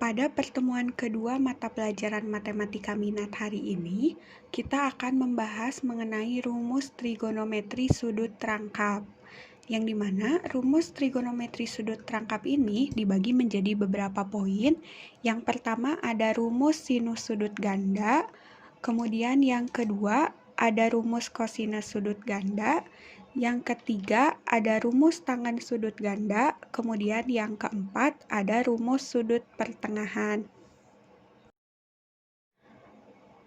Pada pertemuan kedua mata pelajaran matematika minat hari ini, kita akan membahas mengenai rumus trigonometri sudut rangkap. Yang dimana rumus trigonometri sudut rangkap ini dibagi menjadi beberapa poin. Yang pertama ada rumus sinus sudut ganda, kemudian yang kedua ada rumus kosinus sudut ganda, yang ketiga ada rumus tangen sudut ganda, kemudian yang keempat ada rumus sudut pertengahan.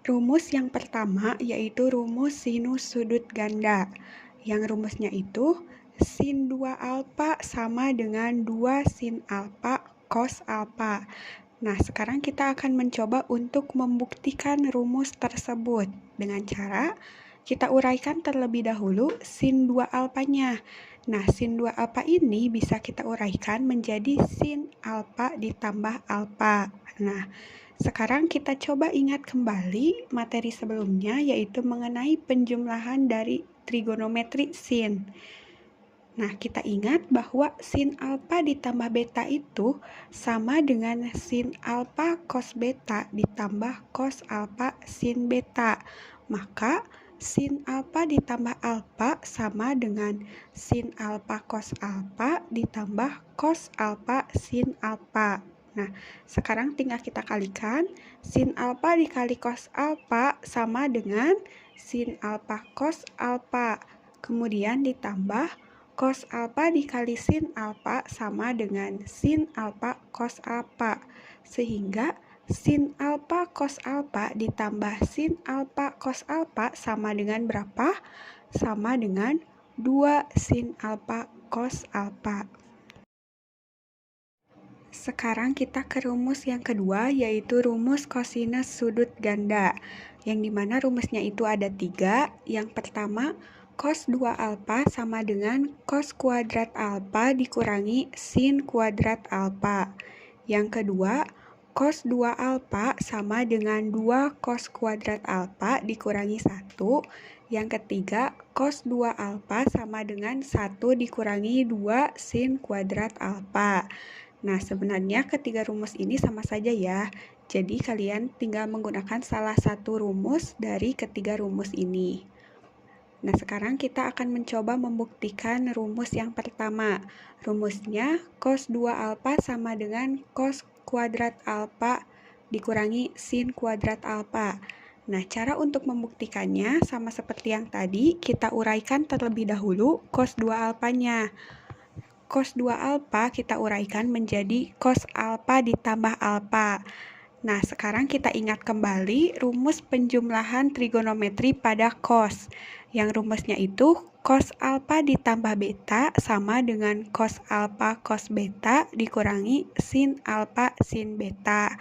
Rumus yang pertama yaitu rumus sinus sudut ganda. Yang rumusnya itu sin 2 alfa sama dengan 2 sin alfa cos alfa. Nah, sekarang kita akan mencoba untuk membuktikan rumus tersebut dengan cara kita uraikan terlebih dahulu sin 2 alfanya. Nah, sin 2 alfa ini bisa kita uraikan menjadi sin alfa ditambah alfa. Nah, sekarang kita coba ingat kembali materi sebelumnya, yaitu mengenai penjumlahan dari trigonometri sin. Nah, kita ingat bahwa sin alfa ditambah beta itu sama dengan sin alfa cos beta ditambah cos alfa sin beta. Maka sin alfa ditambah alfa sama dengan sin alfa cos alfa ditambah cos alfa sin alfa. Nah, sekarang tinggal kita kalikan. Sin alfa dikali cos alfa sama dengan sin alfa cos alfa. Kemudian ditambah cos alfa dikali sin alfa sama dengan sin alfa cos alfa. Sehingga sin alfa cos alfa ditambah sin alfa cos alfa sama dengan berapa? Sama dengan 2 sin alfa cos alfa. Sekarang kita ke rumus yang kedua, yaitu rumus kosinus sudut ganda. Yang dimana rumusnya itu ada 3. Yang pertama, cos 2 alfa sama dengan cos kuadrat alfa dikurangi sin kuadrat alfa. Yang kedua, cos 2 alfa sama dengan 2 cos kuadrat alfa dikurangi 1. Yang ketiga, cos 2 alfa sama dengan 1 dikurangi 2 sin kuadrat alfa. Nah, sebenarnya ketiga rumus ini sama saja ya. Jadi kalian tinggal menggunakan salah satu rumus dari ketiga rumus ini. Nah, sekarang kita akan mencoba membuktikan rumus yang pertama. Rumusnya cos 2 alfa sama dengan cos kuadrat alfa dikurangi sin kuadrat alfa. Nah, cara untuk membuktikannya sama seperti yang tadi, kita uraikan terlebih dahulu cos 2 alfanya. Cos 2 alfa kita uraikan menjadi cos alfa ditambah alfa. Nah, sekarang kita ingat kembali rumus penjumlahan trigonometri pada cos. Yang rumusnya itu cos alfa ditambah beta sama dengan cos alfa cos beta dikurangi sin alfa sin beta.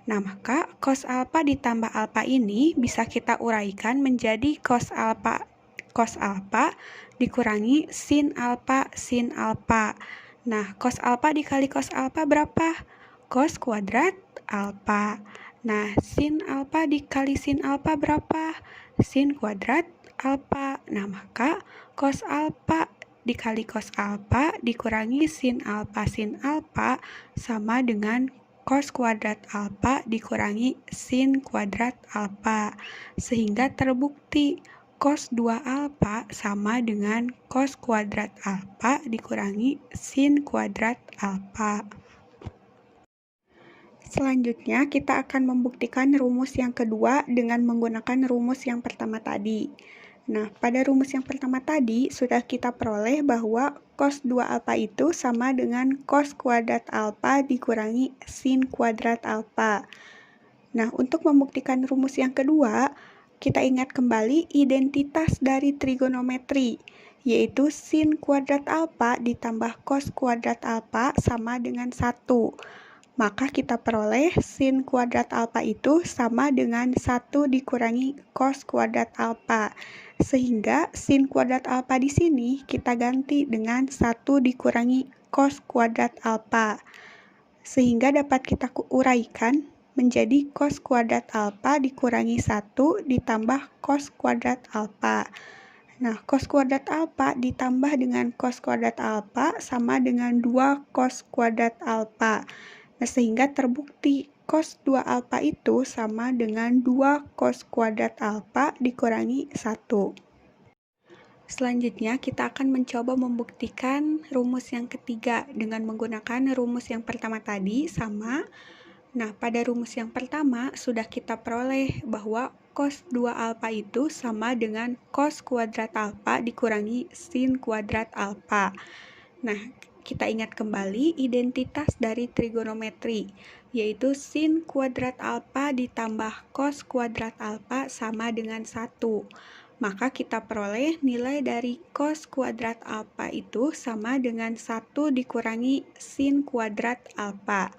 Nah, maka cos alfa ditambah alfa ini bisa kita uraikan menjadi cos alfa dikurangi sin alfa sin alfa. Nah, cos alfa dikali cos alfa berapa? Cos kuadrat alfa. Nah, sin alfa dikali sin alfa berapa? Sin kuadrat alfa. Nah, maka cos alfa dikali cos alfa dikurangi sin alfa sama dengan cos kuadrat alfa dikurangi sin kuadrat alfa. Sehingga terbukti cos 2 alfa sama dengan cos kuadrat alfa dikurangi sin kuadrat alfa. Selanjutnya kita akan membuktikan rumus yang kedua dengan menggunakan rumus yang pertama tadi. Nah, pada rumus yang pertama tadi sudah kita peroleh bahwa cos 2 alfa itu sama dengan cos kuadrat alfa dikurangi sin kuadrat alfa. Nah, untuk membuktikan rumus yang kedua, kita ingat kembali identitas dari trigonometri, yaitu sin kuadrat alfa ditambah cos kuadrat alfa sama dengan 1. Maka kita peroleh sin kuadrat alfa itu sama dengan 1 dikurangi cos kuadrat alfa. Sehingga sin kuadrat alfa di sini kita ganti dengan 1 dikurangi cos kuadrat alfa. Sehingga dapat kita uraikan menjadi cos kuadrat alfa dikurangi 1 ditambah cos kuadrat alfa. Nah, cos kuadrat alfa ditambah dengan cos kuadrat alfa sama dengan 2 cos kuadrat alfa. Nah, sehingga terbukti cos 2 alfa itu sama dengan 2 cos kuadrat alfa dikurangi 1. Selanjutnya, kita akan mencoba membuktikan rumus yang ketiga dengan menggunakan rumus yang pertama tadi sama. Nah, pada rumus yang pertama sudah kita peroleh bahwa cos 2 alfa itu sama dengan cos kuadrat alfa dikurangi sin kuadrat alfa. Nah, kita ingat kembali identitas dari trigonometri, yaitu sin kuadrat alfa ditambah cos kuadrat alfa sama dengan 1. Maka kita peroleh nilai dari cos kuadrat alfa itu sama dengan 1 dikurangi sin kuadrat alfa.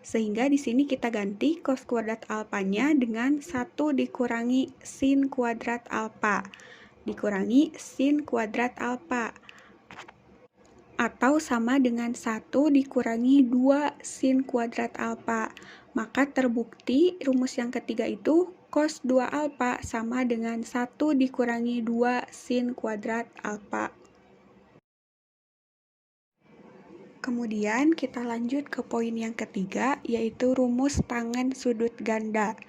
Sehingga di sini kita ganti cos kuadrat alfanya dengan 1 dikurangi sin kuadrat alfa dikurangi sin kuadrat alfa, atau sama dengan 1 dikurangi 2 sin kuadrat alfa. Maka terbukti rumus yang ketiga itu cos 2 alfa sama dengan 1 dikurangi 2 sin kuadrat alfa. Kemudian kita lanjut ke poin yang ketiga, yaitu rumus tangen sudut ganda.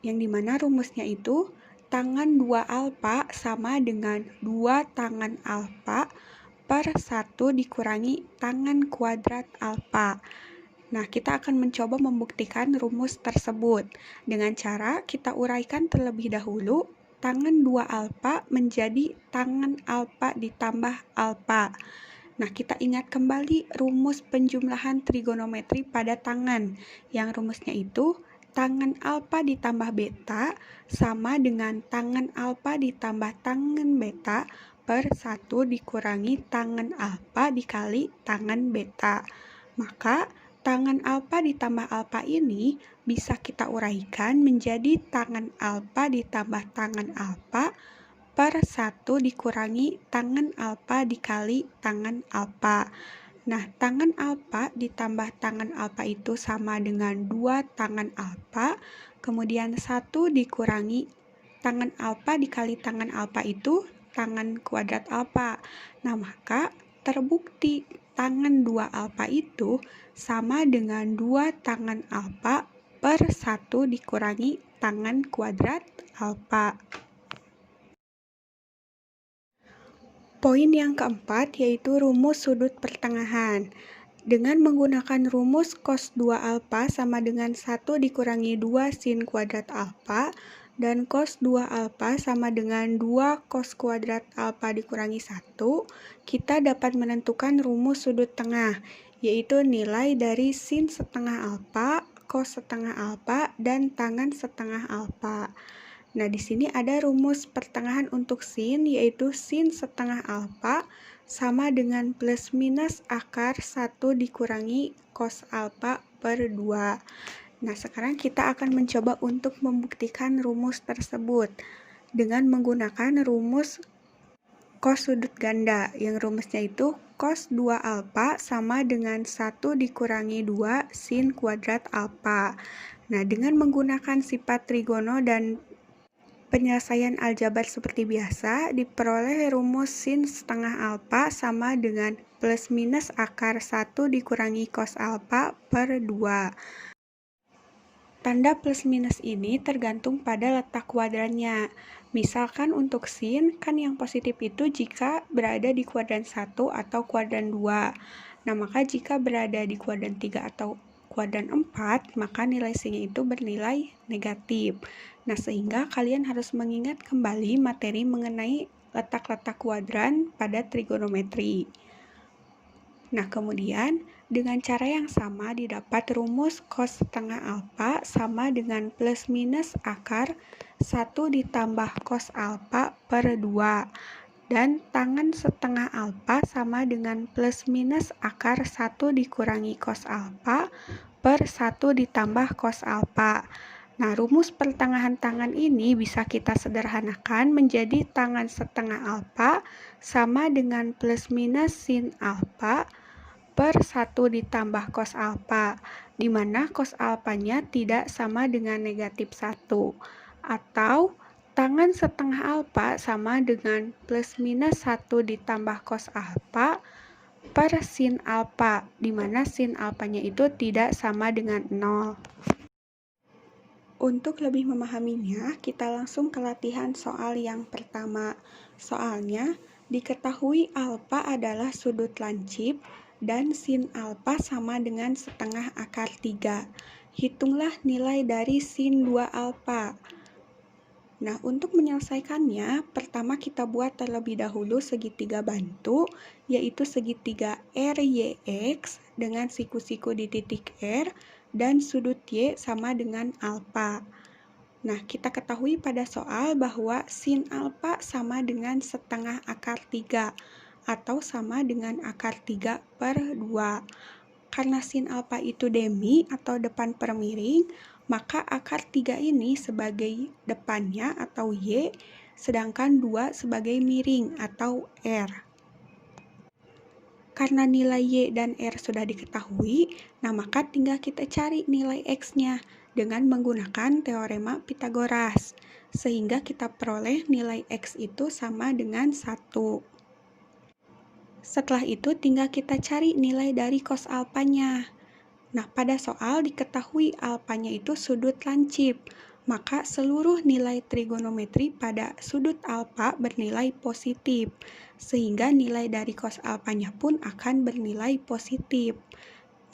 Yang dimana rumusnya itu tangen 2 alfa sama dengan 2 tangen alfa per 1 dikurangi tangen kuadrat alfa. Nah, kita akan mencoba membuktikan rumus tersebut dengan cara kita uraikan terlebih dahulu tangen 2 alfa menjadi tangen alfa ditambah alfa. Nah, kita ingat kembali rumus penjumlahan trigonometri pada tangen, yang rumusnya itu tangen alfa ditambah beta sama dengan tangen alfa ditambah tangen beta per 1 dikurangi tangen alfa dikali tangen beta. Maka tangen alfa ditambah alfa ini bisa kita uraikan menjadi tangen alfa ditambah tangen alfa per 1 dikurangi tangen alfa dikali tangen alfa. Nah, tangen alfa ditambah tangen alfa itu sama dengan 2 tangen alfa, kemudian 1 dikurangi tangen alfa dikali tangen alfa itu tangen kuadrat alfa. Nah, maka terbukti tangen 2 alfa itu sama dengan 2 tangen alfa per 1 dikurangi tangen kuadrat alfa. Poin yang keempat yaitu rumus sudut pertengahan. Dengan menggunakan rumus cos 2 alfa sama dengan 1 dikurangi 2 sin kuadrat alfa dan cos 2 alfa sama dengan 2 cos kuadrat alfa dikurangi 1, kita dapat menentukan rumus sudut tengah, yaitu nilai dari sin setengah alfa, cos setengah alfa, dan tangen setengah alfa. Nah, di sini ada rumus pertengahan untuk sin, yaitu sin setengah alfa sama dengan plus minus akar 1 dikurangi cos alfa per 2. Nah, sekarang kita akan mencoba untuk membuktikan rumus tersebut dengan menggunakan rumus cos sudut ganda, yang rumusnya itu cos 2 alfa sama dengan 1 dikurangi 2 sin kuadrat alfa. Nah, dengan menggunakan sifat trigono dan penyelesaian aljabar seperti biasa, diperoleh rumus sin setengah alfa sama dengan plus minus akar 1 dikurangi cos alfa per 2. Tanda plus minus ini tergantung pada letak kuadrannya. Misalkan untuk sin, kan yang positif itu jika berada di kuadran 1 atau kuadran 2. Nah, maka jika berada di kuadran 3 atau kuadran 4, maka nilai sin-nya itu bernilai negatif. Nah, sehingga kalian harus mengingat kembali materi mengenai letak-letak kuadran pada trigonometri. Nah, kemudian dengan cara yang sama didapat rumus cos setengah alfa sama dengan plus minus akar 1 ditambah cos alfa per 2. Dan tangen setengah alfa sama dengan plus minus akar 1 dikurangi cos alfa per 1 ditambah cos alfa. Nah, rumus pertengahan tangen ini bisa kita sederhanakan menjadi tangen setengah alfa sama dengan plus minus sin alfa per 1 ditambah cos alfa, di mana cos alfanya tidak sama dengan negatif 1. Atau tangen setengah alfa sama dengan plus minus 1 ditambah cos alfa per sin alfa, di mana sin alfanya itu tidak sama dengan 0. Untuk lebih memahaminya, kita langsung ke latihan soal yang pertama. Soalnya, diketahui alfa adalah sudut lancip dan sin alfa sama dengan setengah akar 3. Hitunglah nilai dari sin 2 alfa. Nah, untuk menyelesaikannya, pertama kita buat terlebih dahulu segitiga bantu, yaitu segitiga RYX dengan siku-siku di titik R, dan sudut Y sama dengan alfa. Nah, kita ketahui pada soal bahwa sin alfa sama dengan setengah akar 3, atau sama dengan akar 3 per 2. Karena sin alfa itu demi atau depan per miring, maka akar 3 ini sebagai depannya atau Y, sedangkan 2 sebagai miring atau R. Karena nilai Y dan R sudah diketahui, nah maka tinggal kita cari nilai X-nya dengan menggunakan teorema Pythagoras, sehingga kita peroleh nilai X itu sama dengan 1. Setelah itu tinggal kita cari nilai dari cos alfanya. Nah, pada soal diketahui alfanya itu sudut lancip, maka seluruh nilai trigonometri pada sudut alfa bernilai positif, sehingga nilai dari cos alfanya pun akan bernilai positif.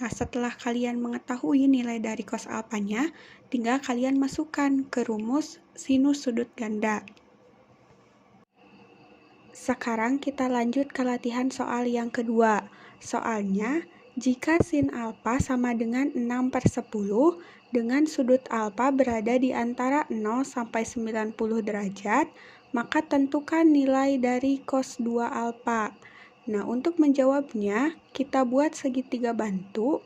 Nah, setelah kalian mengetahui nilai dari cos alfanya, tinggal kalian masukkan ke rumus sinus sudut ganda. Sekarang kita lanjut ke latihan soal yang kedua. Soalnya, jika sin alfa sama dengan 6/10 dengan sudut alfa berada di antara 0 sampai 90 derajat, maka tentukan nilai dari cos 2 alfa. Nah, untuk menjawabnya, kita buat segitiga bantu,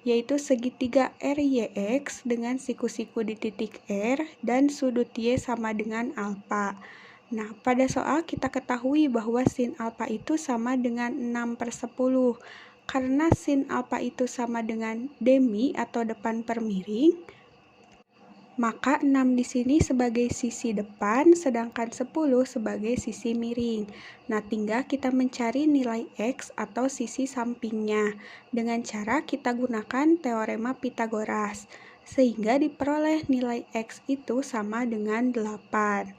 yaitu segitiga RYX dengan siku-siku di titik R dan sudut Y sama dengan alfa. Nah, pada soal kita ketahui bahwa sin alfa itu sama dengan 6/10. Karena sin alfa itu sama dengan demi atau depan per miring, maka 6 di sini sebagai sisi depan, sedangkan 10 sebagai sisi miring. Nah, tinggal kita mencari nilai X atau sisi sampingnya dengan cara kita gunakan teorema Pythagoras, sehingga diperoleh nilai X itu sama dengan 8.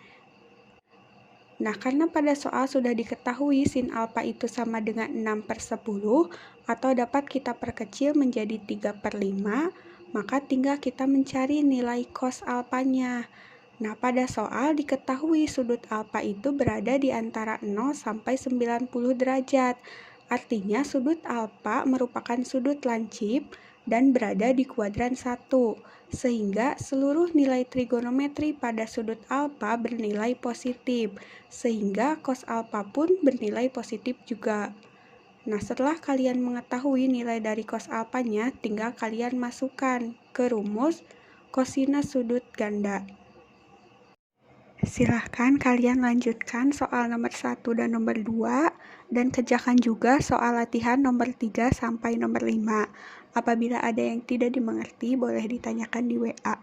Nah, karena pada soal sudah diketahui sin alfa itu sama dengan 6/10, atau dapat kita perkecil menjadi 3/5, maka tinggal kita mencari nilai cos alfanya. Nah, pada soal diketahui sudut alfa itu berada di antara 0 sampai 90 derajat. Artinya sudut alfa merupakan sudut lancip dan berada di kuadran 1, sehingga seluruh nilai trigonometri pada sudut alfa bernilai positif, sehingga cos alfa pun bernilai positif juga. Nah, setelah kalian mengetahui nilai dari cos alfanya, tinggal kalian masukkan ke rumus kosinus sudut ganda. Silahkan kalian lanjutkan soal nomor 1 dan nomor 2, dan kerjakan juga soal latihan nomor 3 sampai nomor 5. Apabila ada yang tidak dimengerti, boleh ditanyakan di WA.